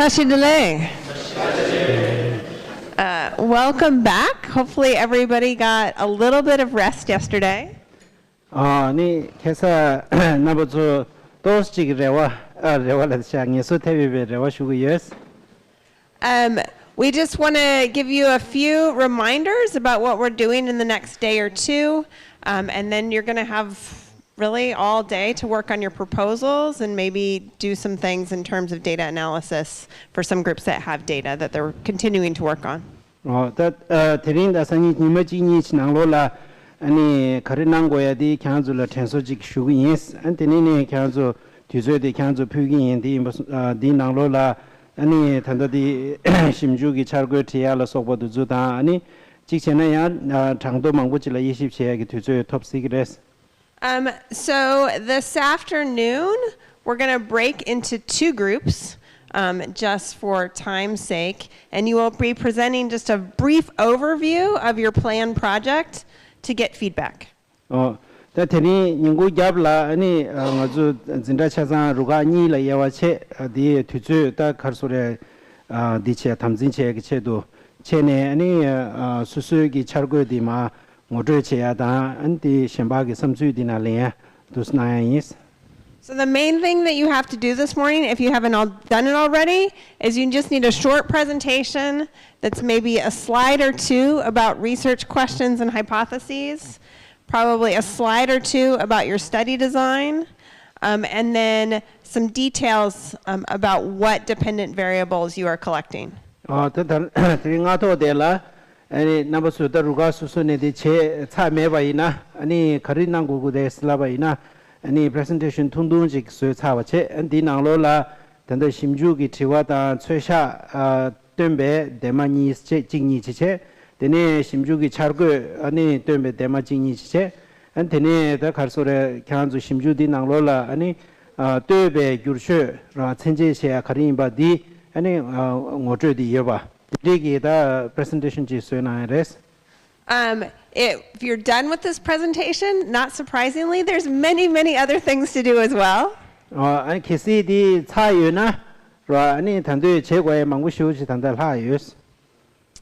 Tashidale. Welcome back. Hopefully everybody got a little bit of rest yesterday. 니 회사 나버저 도스직 레와라 장에서 대비베 레와 슈구예스. We just want to give you a few reminders about what we're doing in the next day or two, and then you're going to have really all day to work on your proposals and maybe do some things in terms of data analysis for some groups that have data that they're continuing to work on. 대린다 상이 니머지니 지나로라 아니 가르난 거야디 캬즈라 텐소직 슈구예스. 안테니네 캬즈 뒤저디 캬즈 표기인디 디나로라 아니 단다디 심주기 차르고티야라 속보도 주다 아니 직전에야 장도 망고질라 20세기 뒤저 톱 시그레스. So this afternoon, we're going to break into two groups, just for time's sake, and you will be presenting just a brief overview of your planned project to get feedback. 다테니 인구 잡라 아니 아주 진짜 차상 루가니 라야와체 디 뒤주 다 가르소레 디체 탐진체 기체도 체네 아니 수수기 차르고디마 So the main thing that you have to do this morning, if you haven't done it already, is you just need a short presentation that's maybe a slide or two about research questions and hypotheses, probably a slide or two about your study design, and then some details about what dependent variables you are collecting. 아니 나버스다 루가 수수네디 체 차메바이나 아니 가리난 고고데 슬라바이나 아니 프레젠테이션 퉁둥직 수 차와체 안디낭로라 단다 심주기 티와다 최샤 됴베 데마니 징니 지체 데네 심주기 차르고 아니 됴베 데마 징니 지체 안테네 다 갈소레 캬안주 심주디 낭로라 아니 됴베 규르셔 라 천제시야 가리인바디 아니 ngotredi yoba. If you're done with this presentation, not surprisingly, there's many, many other things to do as well.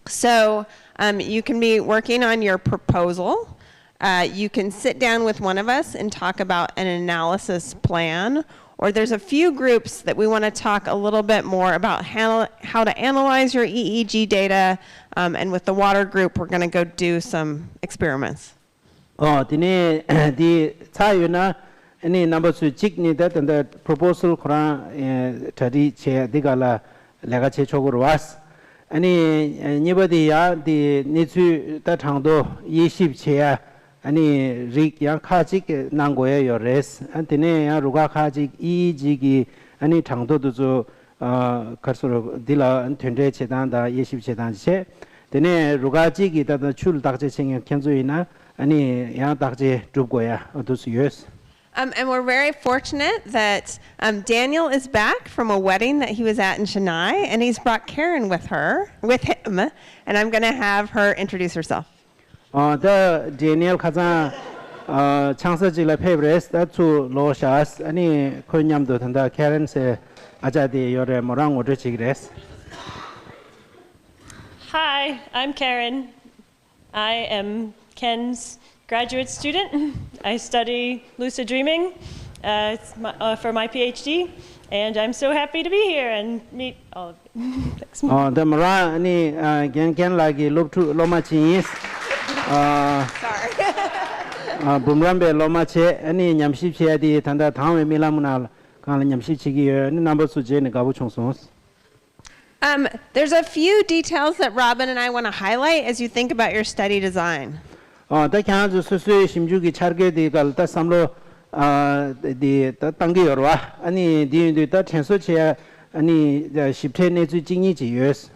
So you can be working on your proposal. You can sit down with one of us and talk about an analysis plan. Or there's a few groups that we want to talk a little bit more about how to analyze your EEG data, and with the water group, we're going to go do some experiments. Dine di tsayuna any number to jigni that and the proposal kora tadi che digala lega che choguru was. Any anybody ya di nitu that hangdo yeship che 아니 릭 양카직 난고에 요레스 안테네 루가카직 이지기 아니 장도도 저 가서로 딜라 텐데 제단다 예십 제단체 데네 루가직이 다다 출 닥제 생각 견주이나 아니 야 닥제 줍고야 어두스 예스. And we're very fortunate that Daniel is back from a wedding that he was at in Chennai, and he's brought Karen with him, and I'm going to have her introduce herself. The Daniel 가자 창서지라 페브레스 다투 로샤스 아니 코냠도 탄다 카렌세 아자디 요레 모랑 오르치그레스. Hi, I'm Karen. I am Ken's graduate student. I study lucid dreaming for my PhD, and I'm so happy to be here and meet all of you. Thanks. The Mara ani gen lagi loma chinis. Sorry. Bumrambe loma che ani nyamship che di tanda thame milamuna kan nyamship chigi ni number su je ne gabu chongsons. There's a few details that Robin and I want to highlight as you think about your study design. Da kyan ju susu simjugi charge di gal ta samlo di ta tangi yorwa ani di ta tenso che ani shipte ne zu jingyi ji yes.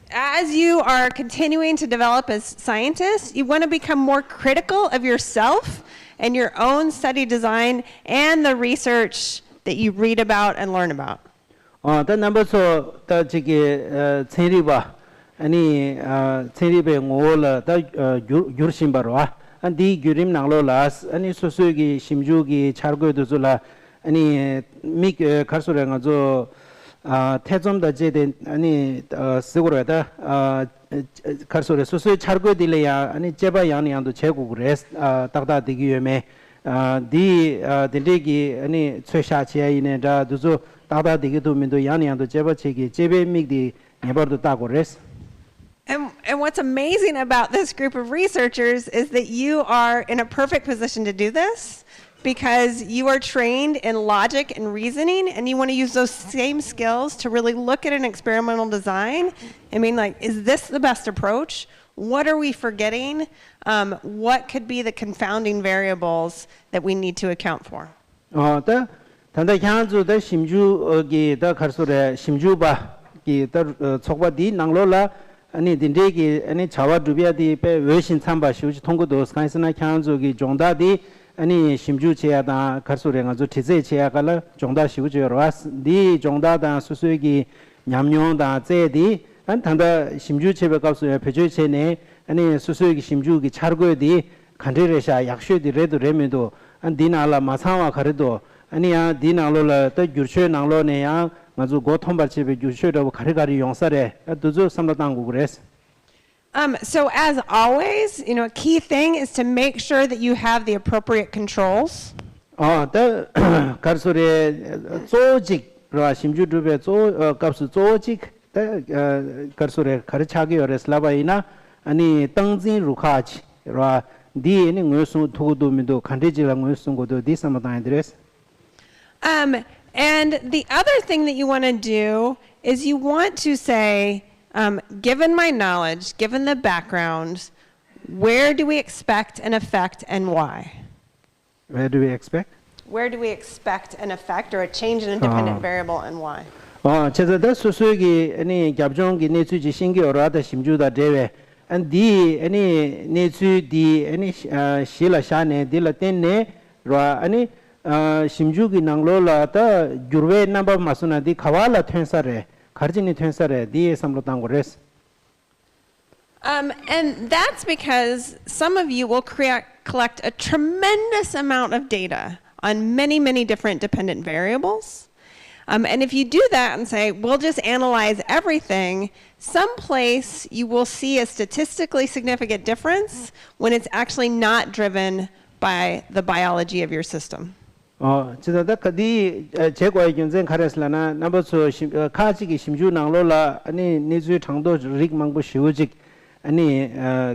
As you are continuing to develop as scientists, you want to become more critical of yourself and your own study design and the research that you read about and learn about. The number so the jigi tseriba ani tseribe ngola da yurshim barwa and di gyurim nanglo las ani susugi shimjugi chargo duzula ani mik karsure ngazo 태좀다 제데 아니 쓰고라다 가서래 수수의 차르고 딜레야 아니 제바 양양도 제고 그래스 딱다 되기에메 디 딜레기 아니 최샤치에 다 두조 딱다 되기도 민도 양양도 제바 체기 제베 미디 네버도 따고 그래스. And what's amazing about this group of researchers is that you are in a perfect position to do this because you are trained in logic and reasoning, and you want to use those same skills to really look at an experimental design. I mean, like, is this the best approach? What are we forgetting? What could be the confounding variables that we need to account for? 다 단다 향주의 심주기 더 갈소래 심주바 기더 속바디 낭로라 아니 딘데기 아니 자와 두비아디 베 외신 참바 시우지 통고도 스카이스나 향주기 종다디 아니 심주체야다 갈소래가 저 티제체야가라 종다 시우지여와스 디 종다다 수수기 냠뇽다 제디 안 단다 심주체베 값수에 표주체네 아니 수수기 심주기 차르고디 간데레샤 약쇼디 레도 레메도 안 디나라 마사와 가르도 아니야 디나로라 또 규르쉐 나로네야 맞아 고통받치베 규르쉐라고 가르가리 용사래 두조 삼라당고 그랬어. So as always, you know, a key thing is to make sure that you have the appropriate controls. 더 가르소레 조직 라 심주두베 조 값수 조직 가르소레 가르차기 어레슬라바이나 아니 땅진 루카치 라 디에니 응외수 도도미도 간데지랑 응외수고도 디사마다이드레스. And the other thing that you want to do is you want to say, given my knowledge, given the background, where do we expect an effect and why? Where do we expect? Where do we expect an effect or a change in a dependent variable and why? 제가 수수기 아니 갑종기 내주지 신기어라다 심주다 대회 안디 아니 내주디 아니 실라샤네 딜라텐네 라 아니 심주기 낭로라다 주르베 넘버 마스나디 카왈라 텐사레 가르진이 텐사레 디에 삼로당고레스. And that's because some of you will collect a tremendous amount of data on many, many different dependent variables. And if you do that and say, we'll just analyze everything, someplace you will see a statistically significant difference when it's actually not driven by the biology of your system. 지다다 그디 제거의 경쟁 가르슬라나 넘버스 카지기 심주 낭로라 아니 니주 장도 릭망부 시우직 아니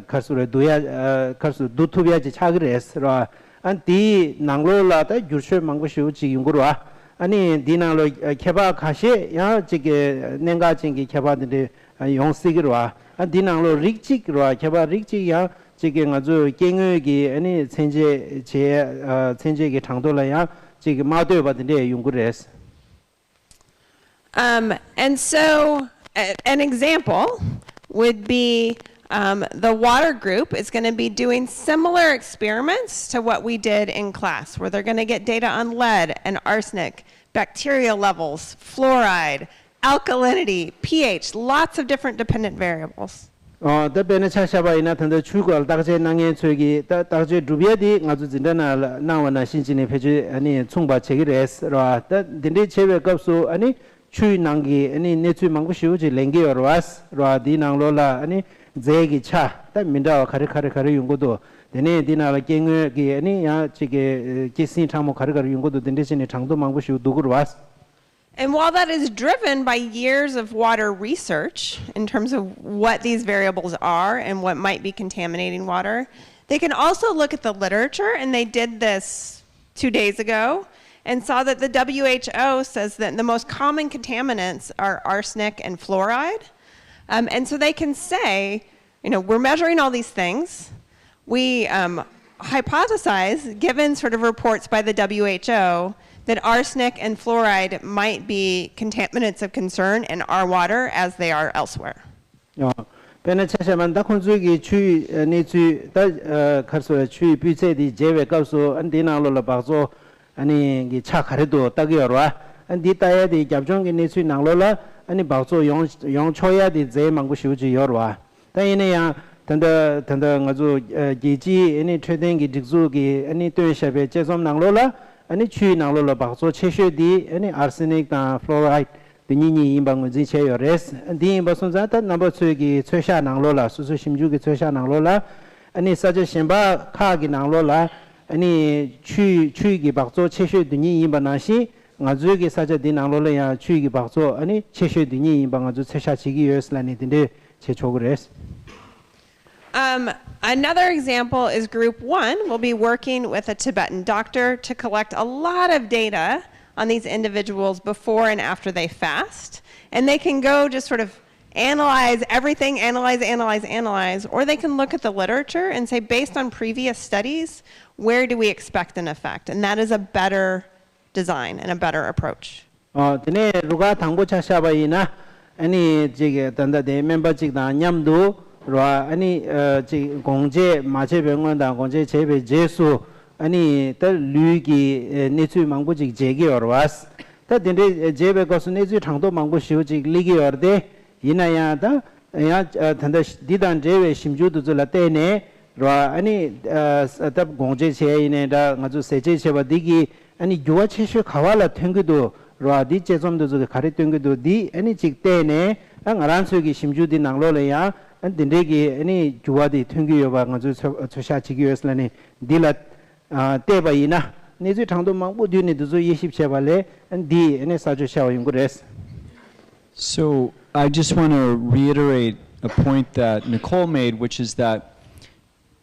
가수레 도야 가수 두투비아지 차그레스라 안디 낭로라다 유르쉐 망부 시우직 용구로와 아니 디나로 개바 가시 야 지게 냉가진기 개바들이 용시기로와 디나로 릭직로와 개바 릭직이야 지게 아주 갱의기 아니 천재 천재기 장도라야 지게 마도에 받는데 연구를 And so an example would be the water group is going to be doing similar experiments to what we did in class, where they're going to get data on lead and arsenic, bacterial levels, fluoride, alkalinity, pH, lots of different dependent variables. 더 베네차샤바이나 탄더 추걸 다제 낭에 저기 다제 루비아디 아주 진단나 나와나 신진의 페이지 아니 총바 체기레스라 더 딘디 체베 값수 아니 추이 낭기 아니 네추 망고시우지 랭게어와스 라디 낭로라 아니 제기 차다 민다 카르카르 용고도 데네 디나라 갱의기 아니 야 지게 기신 참모 카르카르 용고도 딘디신의 장도 망고시우 두고르와스. And while that is driven by years of water research in terms of what these variables are and what might be contaminating water, they can also look at the literature, and they did this 2 days ago, and saw that the WHO says that the most common contaminants are arsenic and fluoride. And so they can say, you know, we're measuring all these things. We hypothesize, given sort of reports by the WHO, that arsenic and fluoride might be contaminants of concern in our water as they are elsewhere. 베네차샤만 다콘주기 추이 니추 다 카르소 추이 비체디 제베 값소 안디나로라 바소 아니 기 차카레도 따기여와 안디 따야디 갑종기 니추 나로라 아니 바소 용 초야디 제 망고 시우지 여와 다이네야 단다 아주 기지 아니 트레딩기 딕주기 아니 또샤베 제som 나로라 아니 추이 나로라 바소 체셰디 아니 아르세닉 다 플로라이드 dunyi imbang ji che yores di basun za ta number 2 gi chesha nanglo la su shimju gi chesha nanglo la ani sa je shimba kha gi nanglo la ani chu gi bakzo cheshe dunyi imba na shi nga zu gi sa je di nanglo la ya chu gi bakzo ani cheshe dunyi imba nga zu chesha chi gi yores la ni dinde che chogres. Another example is group 1 will be working with a Tibetan doctor to collect a lot of data on these individuals before and after they fast. And they can go just sort of analyze everything, analyze, or they can look at the literature and say, based on previous studies, where do we expect an effect? And that is a better design and a better approach. Tene ruga thangbo cha shabayina ani jige tanda de member jigda nyamdu ro ani ji gongje mache 병원 da gongje jebe jesu ani ta lugi nechu mangbo jig jege orwas ta dinde jebe gosu nechu thangdo mangbo shiu jig ligi orde inaya da ya tanda didan jebe 심주도 zula tene ro ani ta gongje che ine da ngaju seje cheba digi ani yuwa cheshu khawala thengdo ro di chezomdo zo khari thengdo di ani jig tene ngaran sugi 심주디 nangloleya and the Negi any Juadi Tungi of Choshachi Yoslani Dilat Tebaina, Nizu Tando Mambu Duni to Yeship Chevale, and D and Sajo Shaw in Gures. So I just want to reiterate a point that Nicole made, which is that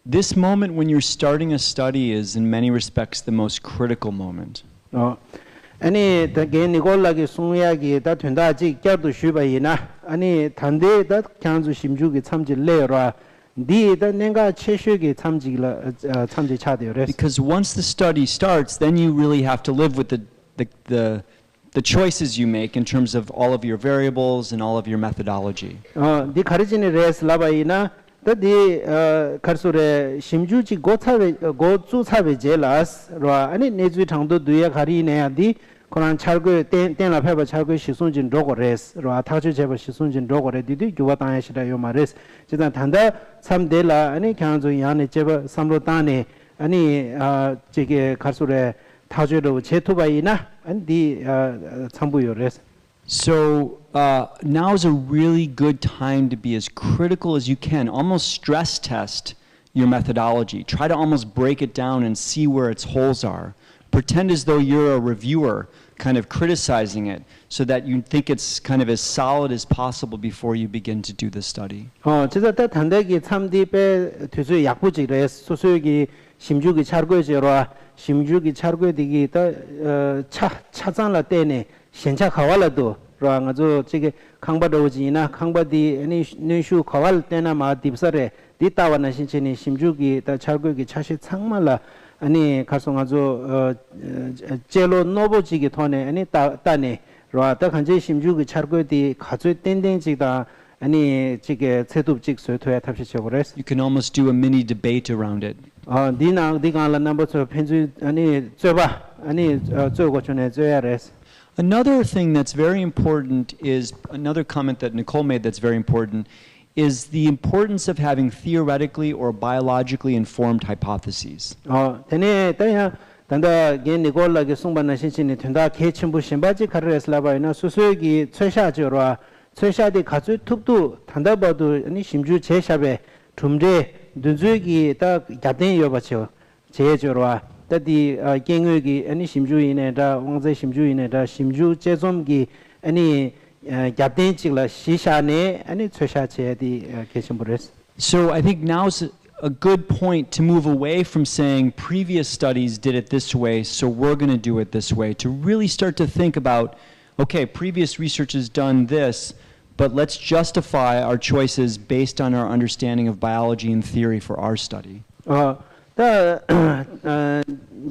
this moment when you're starting a study is in many respects the most critical moment. Any the gain Nicolagi Sungyagi that Tundaji Kerdu Shubaina, any Tande that Kanzu Shimjugi Tamji Lera, D the Nenga Cheshugi Tamji Chadi. Because once the study starts, then you really have to live with the choices you make in terms of all of your variables and all of your methodology. The Karijini Res Labaina. That the Karsure Shimjuchi go to Sabe jealous, and Nezu Tando Duya Karine, the Koran Chargo, ten of Pepper Chargo Shisunjin Dogores, Ratachi Cheva Shisunjin Dogore, did you what I should Yomares, Tanda, some dela, any Kanzo Yane Cheva, Samrotane, any Chike Karsure Tajudo Chetubaina, and the Sambuyores. So now is a really good time to be as critical as you can. Almost stress test your methodology. Try to almost break it down and see where its holes are. Pretend as though you're a reviewer kind of criticizing it so that you think it's kind of as solid as possible before you begin to do the study. 진짜 때 단대기 참디배 뒤수 약부지래 소소기 심주기 차르고지로 심주기 차르고디기 더 차장라 때네 현차 가war라도 랑아조 지게 강바도지나 강바디 아니 뉴슈 가왈 때나 마 딥서레 디타와나 신체니 심주기 다 차르고기 차시 창말라 아니 가송아조 제로 노보지기 토네 아니 따네 로아다 간제 심주기 차르고디 가조 땡땡지다 아니 지게 세둡직 소토야 탑시쳐버레스. You can almost do a mini debate around it. 디나 디가라 넘버 2 펜주 아니 쯧바 아니 쯧고 전에 쯧야레스. Another thing that's very important is, another comment that Nicole made that's very important, is the importance of having theoretically or biologically informed hypotheses. 테네 따야 단다 게 니콜라게 송반나 신신이 된다 개침부 신바지 카르레슬라바이나 수수기 최샤저와 최샤디 가주 툭도 단다바도 아니 심주 제샵에 tumde dunzugi ta yaden yobacho 제저와 다디 갱의기 아니 심주인에다 왕제 심주인에다 심주 제좀기 아니 야된 찍라 시샤네 아니 최샤체디 계신부레스. So I think now's a good point to move away from saying previous studies did it this way, so we're going to do it this way, to really start to think about, okay, previous research has done this, but let's justify our choices based on our understanding of biology and theory for our study. 다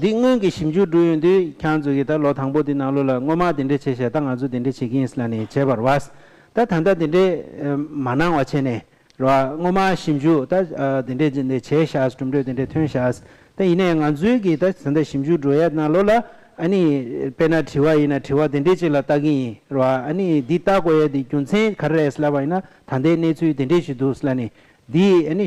딩응기 심주도인데 칸조기다 로탕보디 나로라 ngo마딘데 체세 당아주 딘데 체긴슬라니 제발 와스 다 단다딘데 마낭 와체네 로 ngo마 심주 다 딘데 딘데 제샤스 tumde 딘데 튼샤스 다 이네 안주기 다 선데 심주도야 나로라 아니 페나티와 이나 티와 딘데 칠라 따기 로 아니 디타고에 디 균세 카레슬라바이나 단데 네주 딘데 시도슬라니 And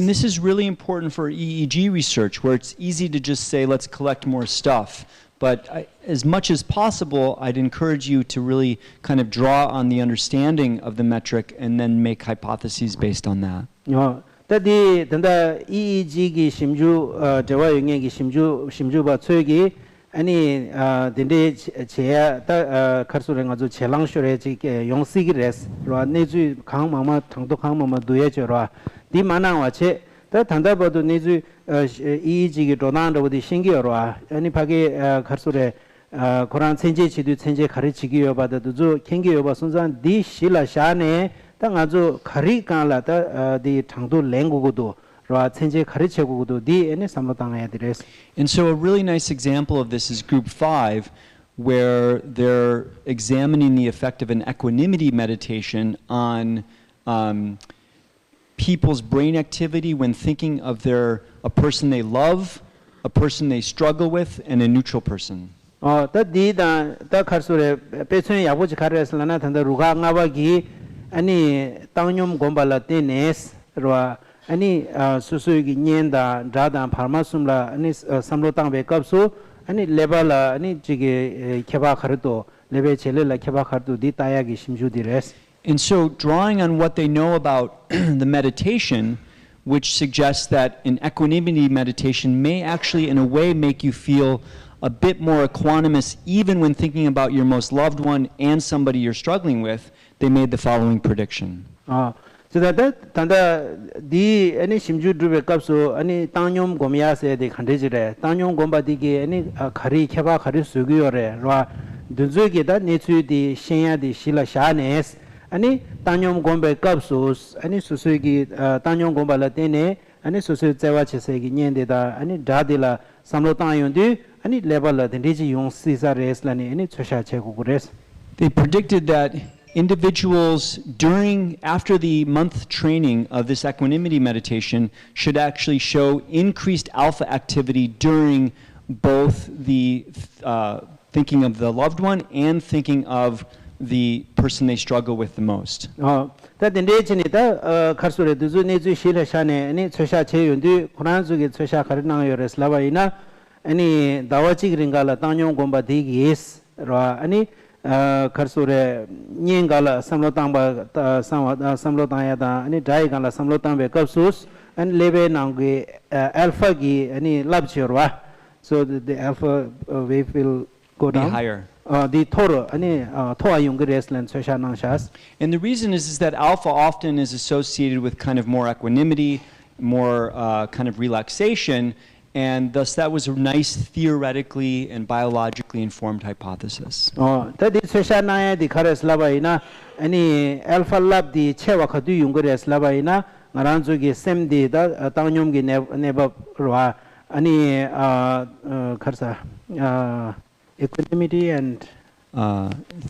this is really important for EEG research, where it's easy to just say, let's collect more stuff. But as much as possible, I'd encourage you to really kind of draw on the understanding of the metric and then make hypotheses based on that. Tadi tanda EEG gi shimju dewa yunge gi shimju ba tsugi ani dinde cheya ta kharsure nga zo chelang shure ji yongsi gi res ro neju khang mama thangdo khang mama duye chero di mana wa che ta thanda bodu neju EEG gi donan ro di shingi ro ani phage kharsure koran chenje chidu chenje khari chigi yo ba da du kengi yo ba sunjan di shila shane 당아주 가리 간라다 디 당도 랭고고도 라 천제 가르쳐고도 디 에네 삼로당해야 되레스. And so a really nice example of this is group 5 where they're examining the effect of an equanimity meditation on people's brain activity when thinking of a person they love, a person they struggle with, and a neutral person. 따디다 따 카르소레 베츠네 야보지 카르스라나 탄다 루가 nga바기 아니 땅뇽 곰발라 테네스 로 아니 수수기 년다 자다 파르마숨라 아니 삼로땅 베캅수 아니 레발라 아니 지게 케바 카르도 레베 첼레라 케바 카르도 디 따야기 심주디레스. And so drawing on what they know about the meditation, which suggests that an equanimity meditation may actually in a way make you feel a bit more equanimous even when thinking about your most loved one and somebody you're struggling with, they made the following prediction. 저다 단다 디 아니 심주 드베 값소 아니 땅뇽 고미야세 데 칸데지레 땅뇽 곰바디게 아니 가리 케바 가리 수기요레 라 두즈게다 네츠디 신야디 실라 샤네스 아니 땅뇽 곰베 값소 아니 수수기 땅뇽 곰발라테네 아니 수수 제와체세기 년데다 아니 다딜라 삼로땅용디 아니 레벨라 덴디지 용 시사레스라니 아니 초샤체고그레스. They predicted that individuals after the month training of this equanimity meditation should actually show increased alpha activity during both the thinking of the loved one and thinking of the person they struggle with the most. 다든데치니다 카르소레 두즈 네즈 실샤네 아니 초샤 체윤디 쿠란즈게 초샤 카르나요레스 라바이나 아니 다와치 그린갈라 땅뇽 곰바 디기스 라 아니 카르소레 닝갈라 삼로땅바 삼로땅야다 아니 다이갈라 삼로땅베 컵수스 and lebe nangue alpha gi ani labchirwa so the alpha wave will go down higher. The Torah ani toa yungreslan soshana shas. And the reason is that alpha often is associated with kind of more equanimity, more kind of relaxation, and thus that was a nice theoretically and biologically informed hypothesis. That is soshana di khares labaina ani alpha lab di chewa khadu yungres labaina ngaranzu gi semdi da tangnyom gi neba rwa ani kharsa equanimity and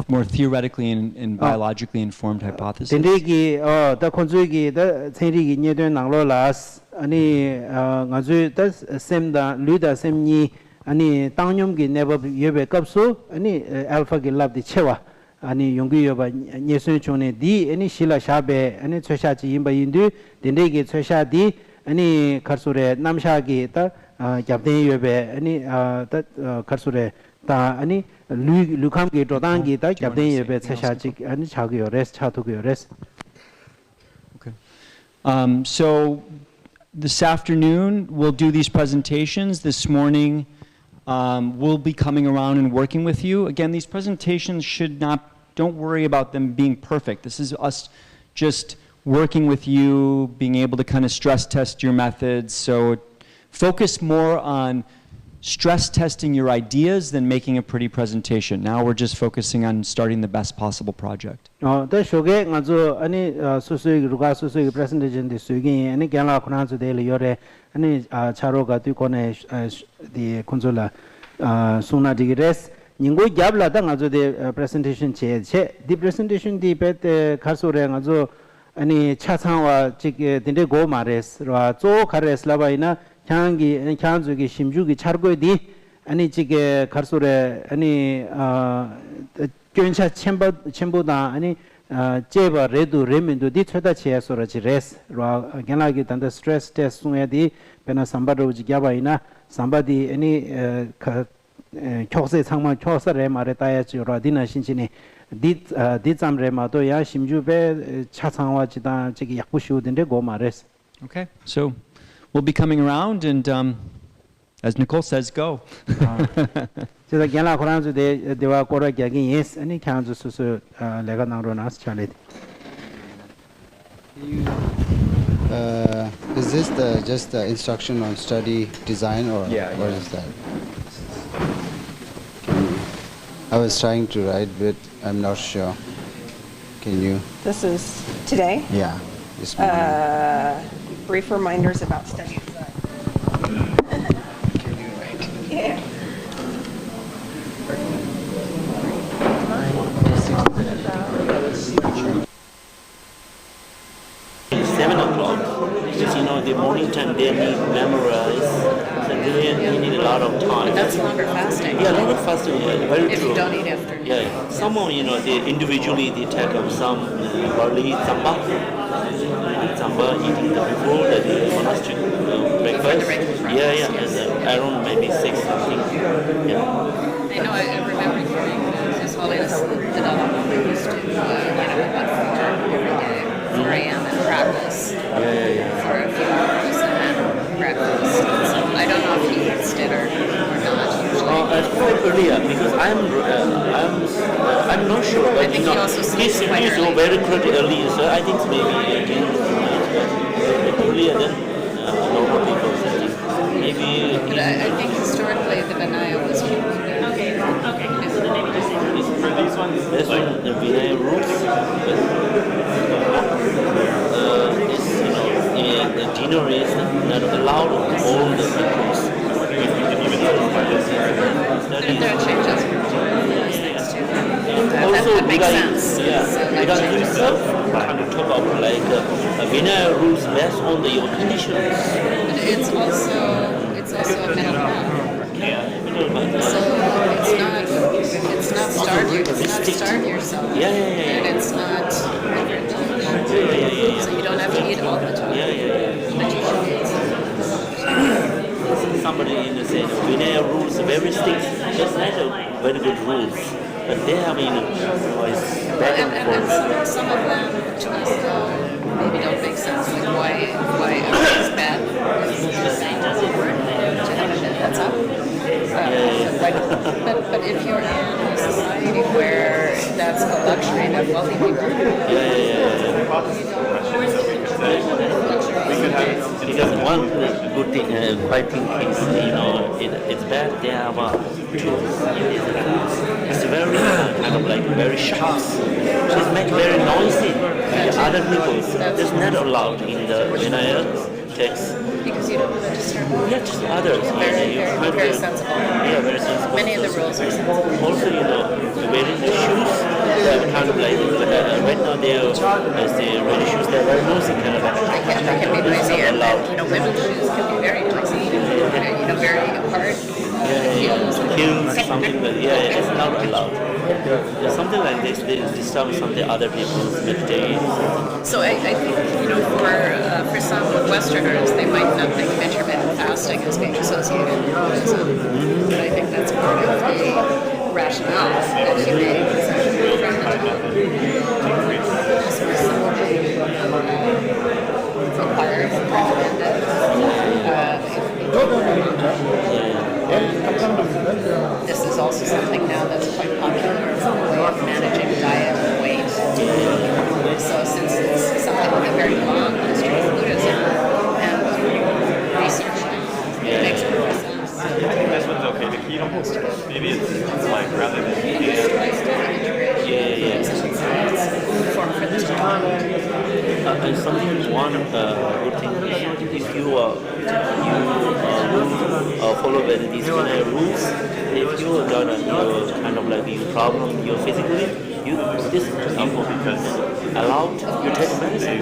more theoretically and biologically informed hypothesis. Tendegi da konzugi da tsenrigi nyedön nanglo las ani ngazu da semda luda semni ani tangnyom gi neba yebe kapsu ani alpha gi lab di chewa ani yonggi yoba nyesun chone di ani shila shabe ani chosha chi yimba yindu tendegi chosha di ani kharsure namsha gi ta gyabden yobe ani ta kharsure 다 아니 루캄게 도단게 다 갑된 예배 차샤직 아니 차고요 레스 차도고요 레스. Okay. So this afternoon we'll do these presentations. This morning we'll be coming around and working with you. Again, these presentations don't worry about them being perfect. This is us just working with you, being able to kind of stress test your methods. So focus more on stress testing your ideas than making a pretty presentation. Now we're just focusing on starting the best possible project. 더 쇼게 ngazo ani susuig ruga susuig presentation de suigi ani gyala khonanzu de yore ani charoga tu kone di konsola suna digres ningo gyabla da ngazo de presentation che di presentation di bet khasore ngazo ani chachawa chik dinde go mares ro zo khares labaina 향기 향주기 심주기 차르고디 아니 지게 가르소레 아니 견차 첨보다 아니 제바 레두 레멘도 디 최다 치야소라지 레스 라 견라기 단다 스트레스 테스트 중에디 베나 삼바로지 갸바이나 삼바디 아니 격세 상마 켜서래 말에 따야지로 디나 신신이 디잠레마도 야 심주배 차상화지다 저기 약부시우던데 고 말했어. Okay, so we'll be coming around, and as Nicole says, go. 제가 견라 고란주 대와 고라 격이 예스 아니 칸주 수수 내가 나로 나스 차레. Is this just the instruction on study design, or what is that? I was trying to write, but I'm not sure. Can you? This is today. Yeah. This morning. Brief reminders about study design. Can you write? Yeah. It's 7 o'clock, because the morning time they need memorize, so they need a lot of time. That's longer fasting. Yeah, longer fasting, yeah, very If true. you don't eat after. Yeah, somehow, they individually they take up some barley tsamba, eating before that they want to breakfast. Yeah, and around maybe 6 something. Yeah. I know, I remember hearing this Holiness the Dalai used to, about 4 every day, 4 a.m. and practice for a few hours and then breakfast. So I don't know if he eats dinner or not usually. It's quite earlier because I'm not sure. But, I think he also sleeps he's quite early. very early, so I think maybe earlier than normal people. Maybe. But I think historically the Vinaya was huge. So then maybe just for these ones, this one, the Vinaya rules. The dinner is not allowed all the peoples. There are changes for those things too. Also, That makes Buddha, sense. yeah, So, like, Buddha changes. himself kind of talk about like Vinaya rules based on your conditions. But it's also a middle path. So it's not starve you. It's not starve yourself. Yeah. And it's not so you don't have to eat all the time. But you should eat. Somebody in the say Vinaya rules very strict. That's not a very good rules. But they have it's back and forth. Some of them to us though maybe don't make sense. Like why everything's bad. That's up. But if you're in a society where that's a luxury that wealthy people Because one good thing, quite thing is, it's bad. They have tools. It's very kind of like very sharp. It's make very noisy. Like other people, it's not allowed in the Vinaya text. because you don't want to disturb them. Yeah, just others. Very sensible. Yeah, very sensible. Many of the rules are sensible. Also, wearing the shoes, kind of like right now they're wearing shoes. They're very noisy, kind of. They can be noisy, and women's shoes can be very noisy. Very hard. Heels, something like it's not allowed. Something like this, they disturb something other people's meditation. So I think for some Westerners, they might not think of intermittent fasting as being associated with Buddhism, but I think that's part of the rationale that you made. Required, recommended. This is also something now that's quite popular, a way of managing diet and weight. So since it's something with a very long history of Buddhism and research, it makes more sense. I think this one's okay. The keto, maybe it's like rather than Form for this And something one good thing is if you follow these kind of rules, if you got a kind of like you problem, you physically, this example allowed you take medicine.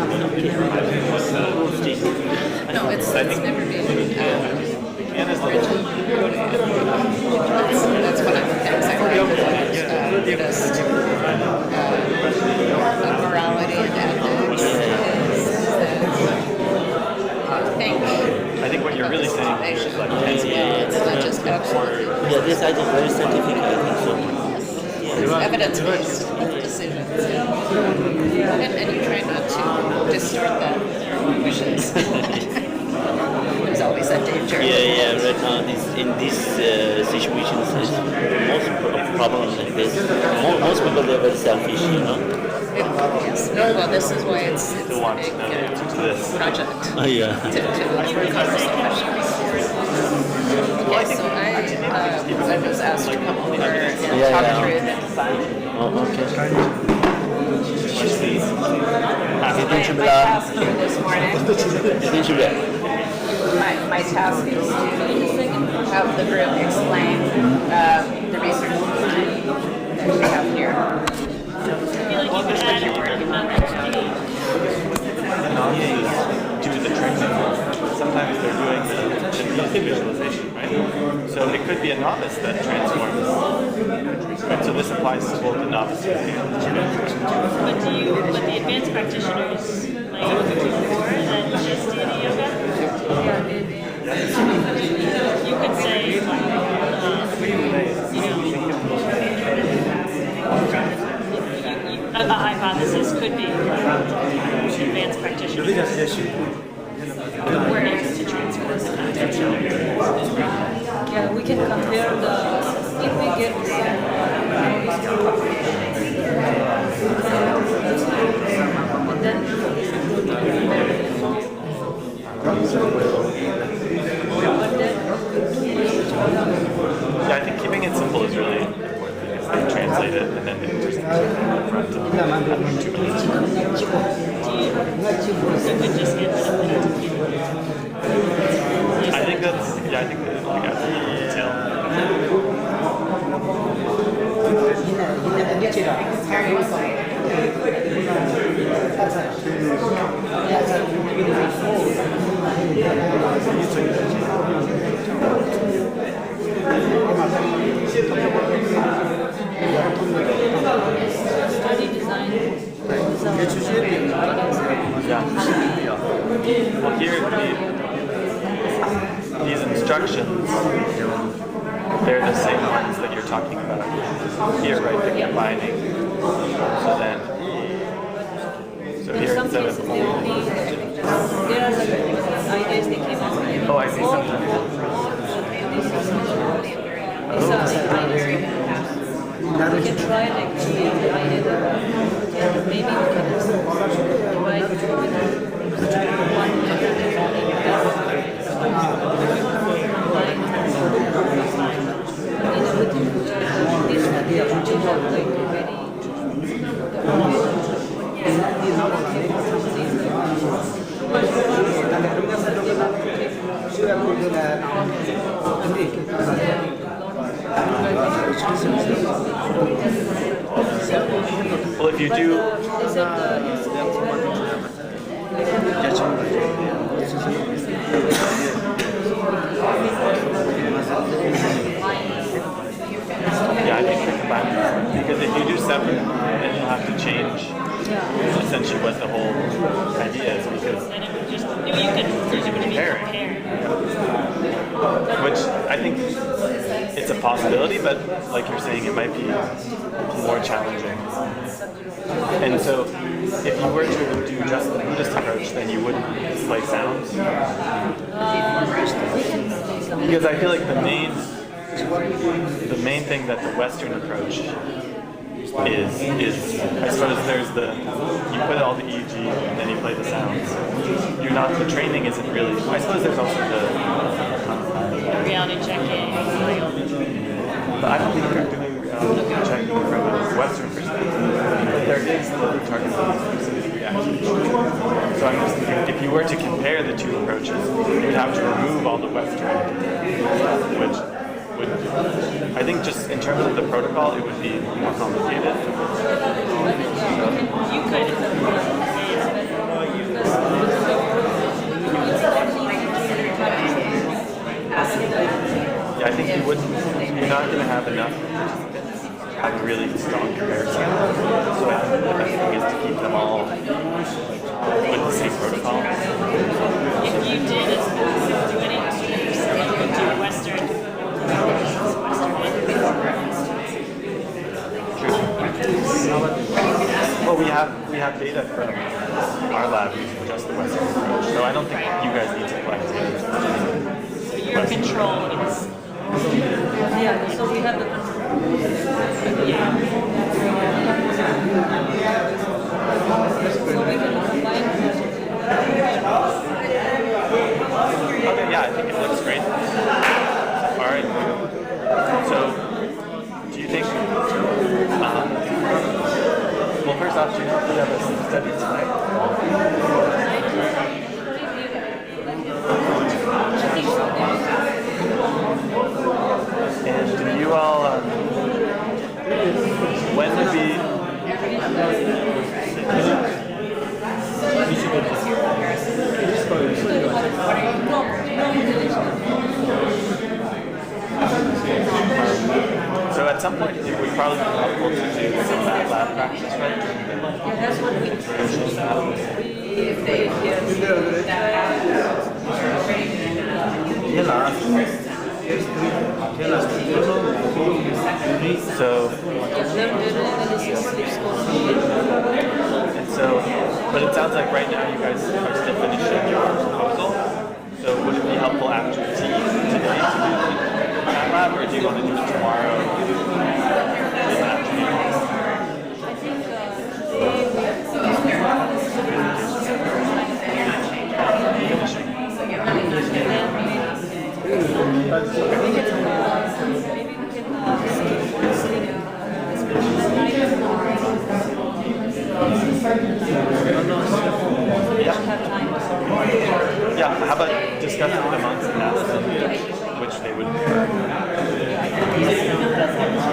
No, it's never been. That's what I'm saying. Buddhist morality and ethics I think what you're really saying is like it's not just absolutely. Yeah, decided very scientific, I think so. Evidence-based decisions. And you try not to distort the emotions. There's always that danger. Yeah. Right now, in these situations, most problems like this. Most people they're very selfish, you know. Yes. Well, this is why it's a big project Yeah. to accomplish the questions. Okay, so I was asked to come over and talk through the design. Oh, okay. My task here this morning, my task is to have the group explain the research design that we have here. Do the training. Sometimes they're doing the visualization, right? So it could be a novice that transforms. Right? So this applies to both the novice and the advanced. But the advanced practitioners like do more than just deity yoga? You could say, a hypothesis could be advanced practitioners were able to transform the content. Yeah, we can compare if we get Yeah, I think keeping it simple is really important. They translate it and then they just front You could just get rid of I think that's we got to detail. study design Well, here these instructions, they're the same ones that you're talking about here, right? They're combining. So here instead of there are ideas they came up with. oh, I see something. We can try like change the idea and maybe we can divide it into one Well, if you do. Yeah, I think we combine them because if you do separate, then you'll have to change essentially what the whole idea is because you could comparing. Which I think it's a possibility, but like you're saying, it might be more challenging. And so, if you were to do just the Buddhist approach, then you wouldn't play sounds. Because I feel like the main thing that the Western approach is I suppose there's you put all the EEG and then you play the sounds. The training isn't really, I suppose there's also the reality checking. But I don't think you're doing reality checking from a Western perspective. But there is the target specific reaction. So I'm just thinking, if you were to compare the two approaches, you'd have to remove all the Western stuff, which would, I think just in terms of the protocol, it would be more complicated. You could. Yeah, I think you're not going to have enough have a really strong comparison. So I think the best thing is to keep them all with the same protocol. If you did do any do Western Well, we have data from our lab using just the Western approach, so I don't think you guys need to collect data. So your control is, yeah, so we have the control. So we can combine Okay, yeah, I think it looks great. All right. So, do you think? Well, first off, do you know if you have a study tonight? And do you all? When would be? So at some point it would probably be helpful to do some lab practice, right? Yeah, that's what we So, but it sounds like right now you guys are still finishing your proposal. So would it be helpful after tea today to do that lab, or do you want to do it tomorrow in the afternoon? Yeah, how about discuss it with amongst the ask them which they would prefer?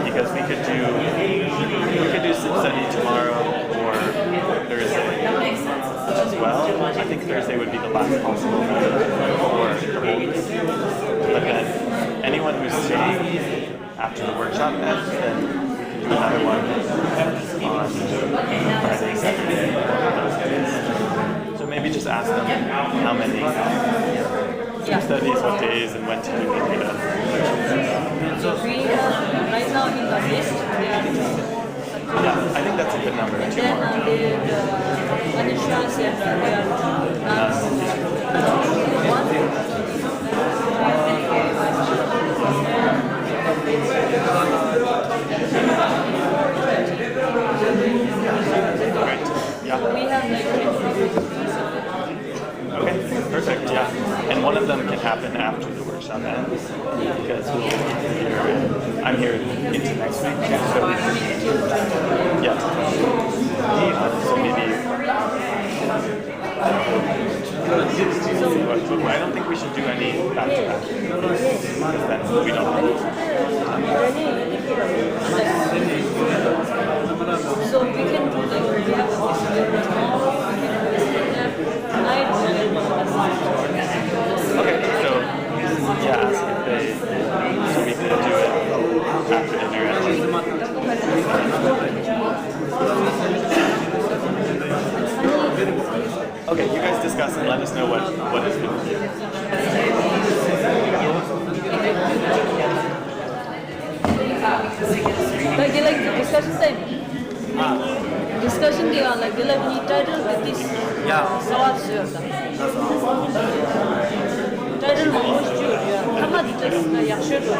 Because we could do study tomorrow or Thursday as well. I think Thursday would be the last possible for the whole week. But then anyone who's staying after the workshop ends, then we can do another one on Friday, Saturday, those days. So maybe just ask them how many studies, what days, and when to do the data. So we have right now in the list, Yeah, I think that's a good number. Two then more. insurance and Right. Yeah. we have like Okay, perfect, yeah. And one of them can happen after the workshop ends, because I'm here into next week, so yeah. So maybe, I don't think we should do any back-to-back, because then we don't have so we can do like we have a tonight. Okay, so yeah, ask if they, so we can do it after dinner at least. Okay, you guys discuss and let us know what is good for you. Like they like the discussion time. Discussion day on like they like need title with this. Yeah. Sawat suyurda. Title olmuş diyor ya. Ama diyeceksin yaxşı olur.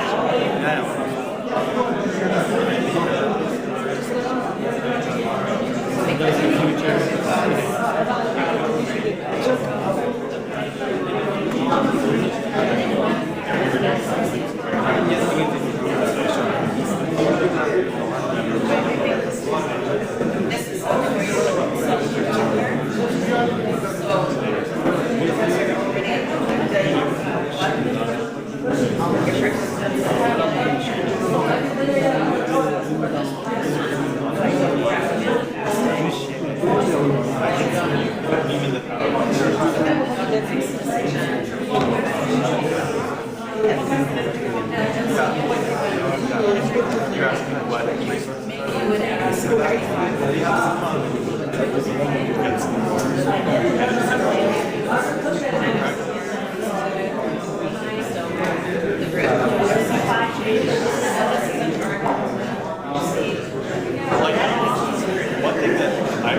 You're asking what? Like, one thing that I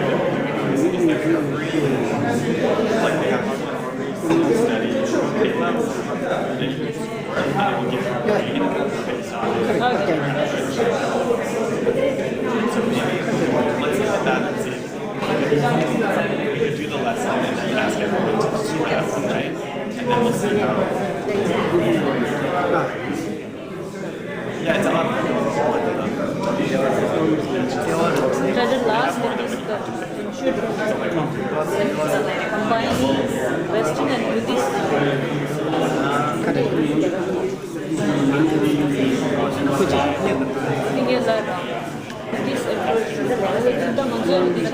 like they have study pay levels, and you can will give you a grade based on so maybe let's look at that and see. We could do the lesson and then ask everyone to split up one night, and then we'll see how. Yeah, it's on. At the last, there is the should combining Western and Buddhist. Buddhist approach to the majority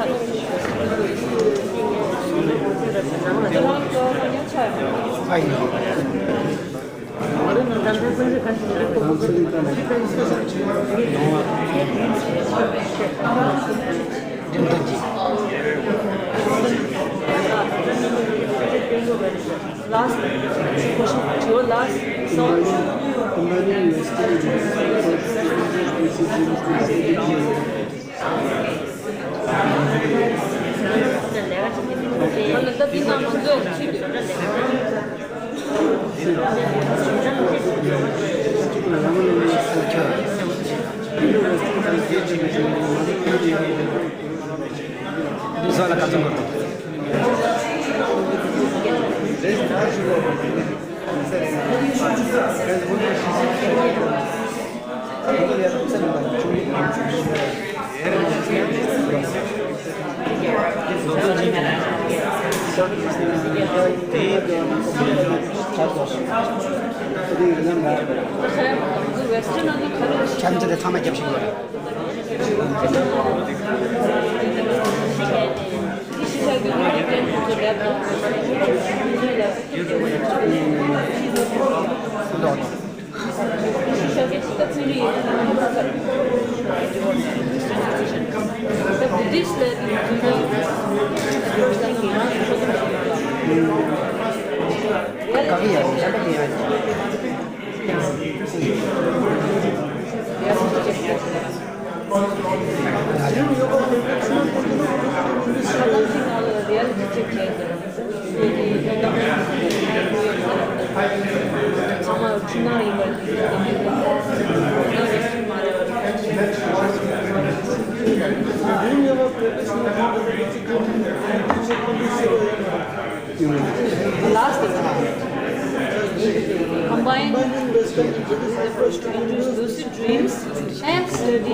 last question, your last song. 잠들에 담아 접시 거예요. Combine approach to induce lucid dreams and study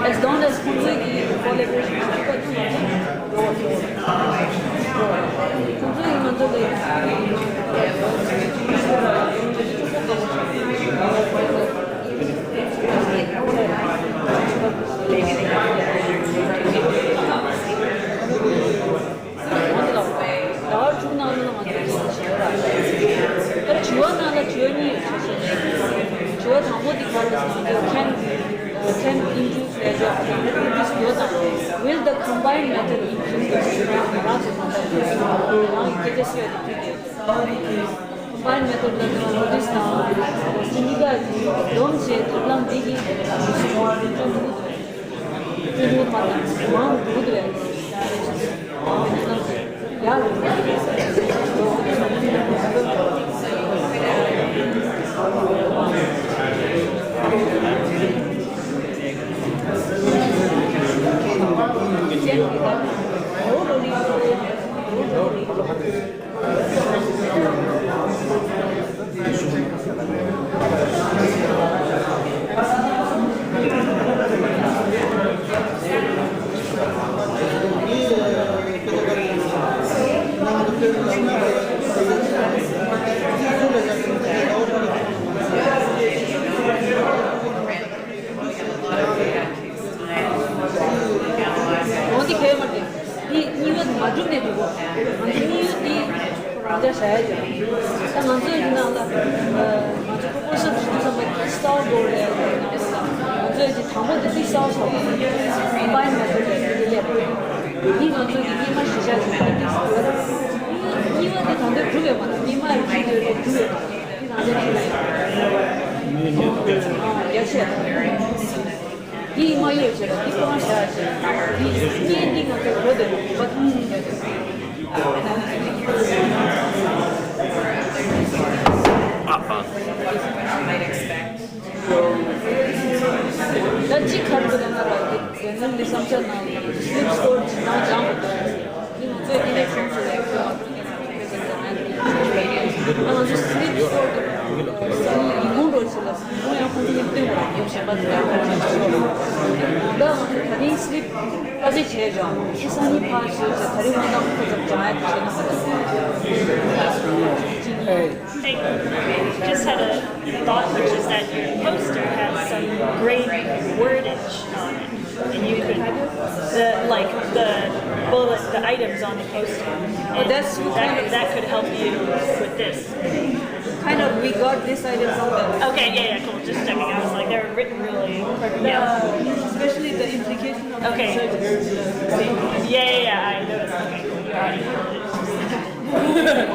as long as completely completely But 주어나는 주어니 주어 당보디 can induce as a will the combined method induce the strength around now you get combined method this now sindiga don't say problem bigi 어디 배워볼 때 이건 마중에 두고 이 이제 사야죠. 딱 먼저 나온다. 먼저 proposer 주면서 스타트볼에 먼저 이제 당번에 싸워서 combine method 이 먼저 이만 시작해. 이거는 당대 그게 맞아. 이만 비교를 그게 이 당대 역시 이 마이를 제가 이거만 해야지. 이 엔딩은 그거대로 런치 카드는 나라 옛날에 삼천나 슬립 스코어 지나 장부터 이거 저 이내 컨트롤에 아마 저 슬립 스코어 이공으로 쓸어 그냥 컨트롤 때문에 역시 맞아요. 그다음에 다리 슬립 까지 제죠. 시선이 파시 다리 만나고 좀 좋아해 I just had a thought, which is that your poster has some great wordage on it, and you could the items on the poster. And that could help you with this. Kind of, we got this idea from the... Okay, yeah, cool. Just checking. I was like, they're written really. Especially the implication of okay. Yeah. I noticed. Okay, cool. You already heard it.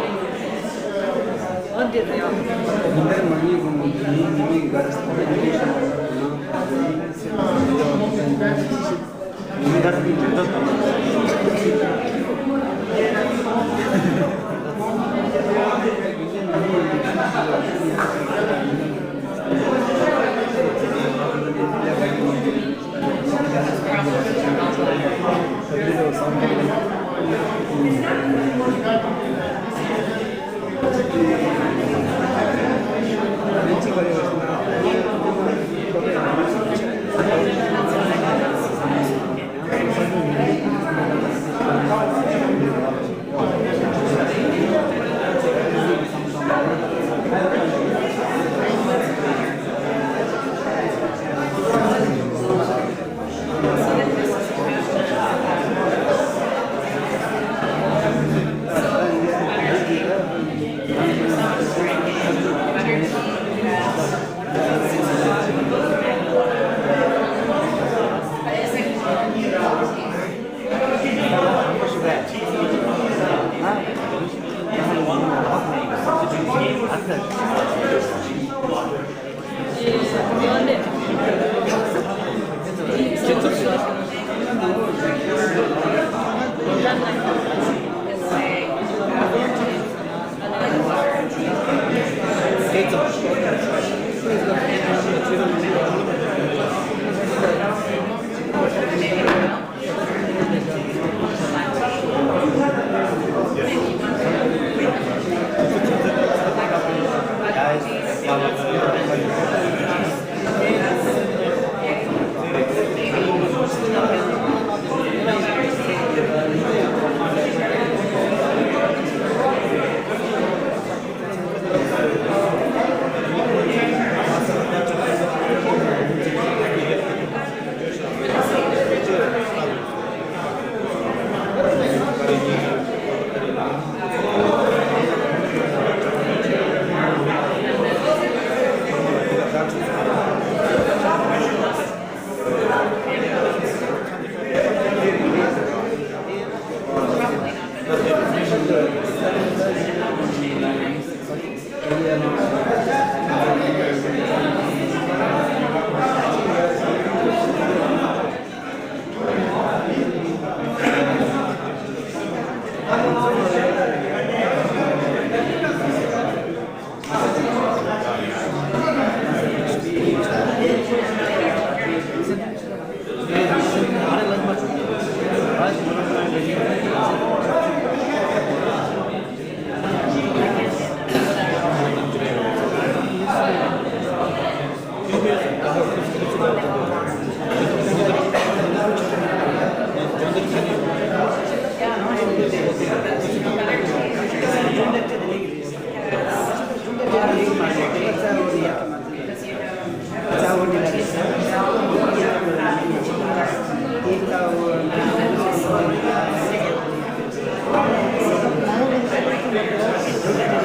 Thank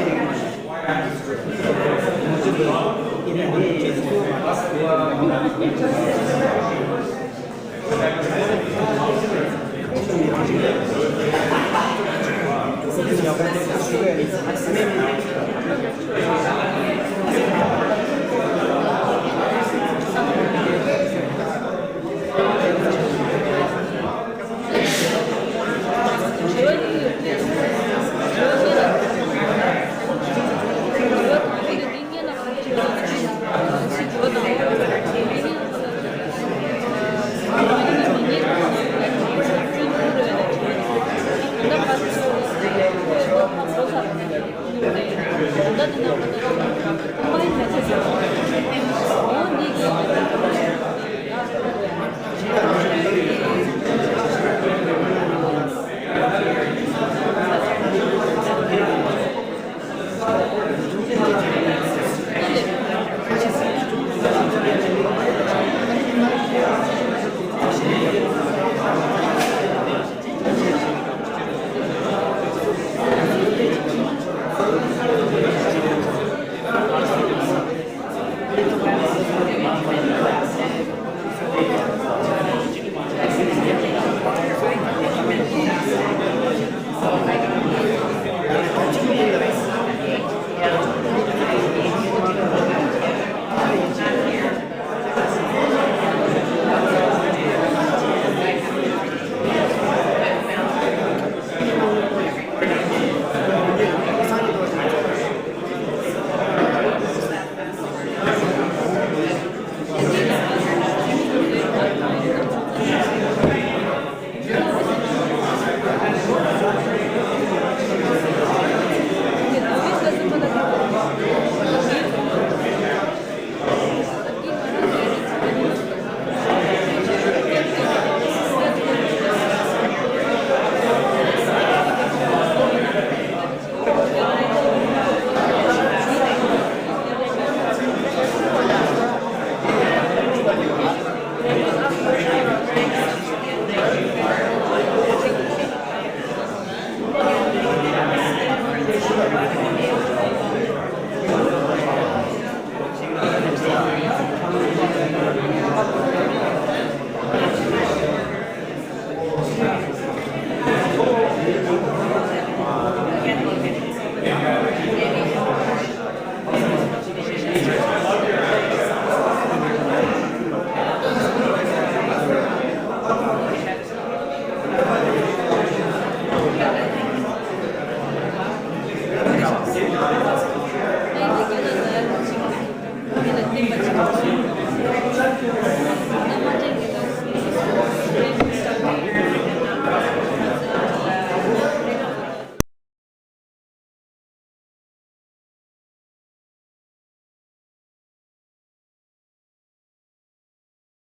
you.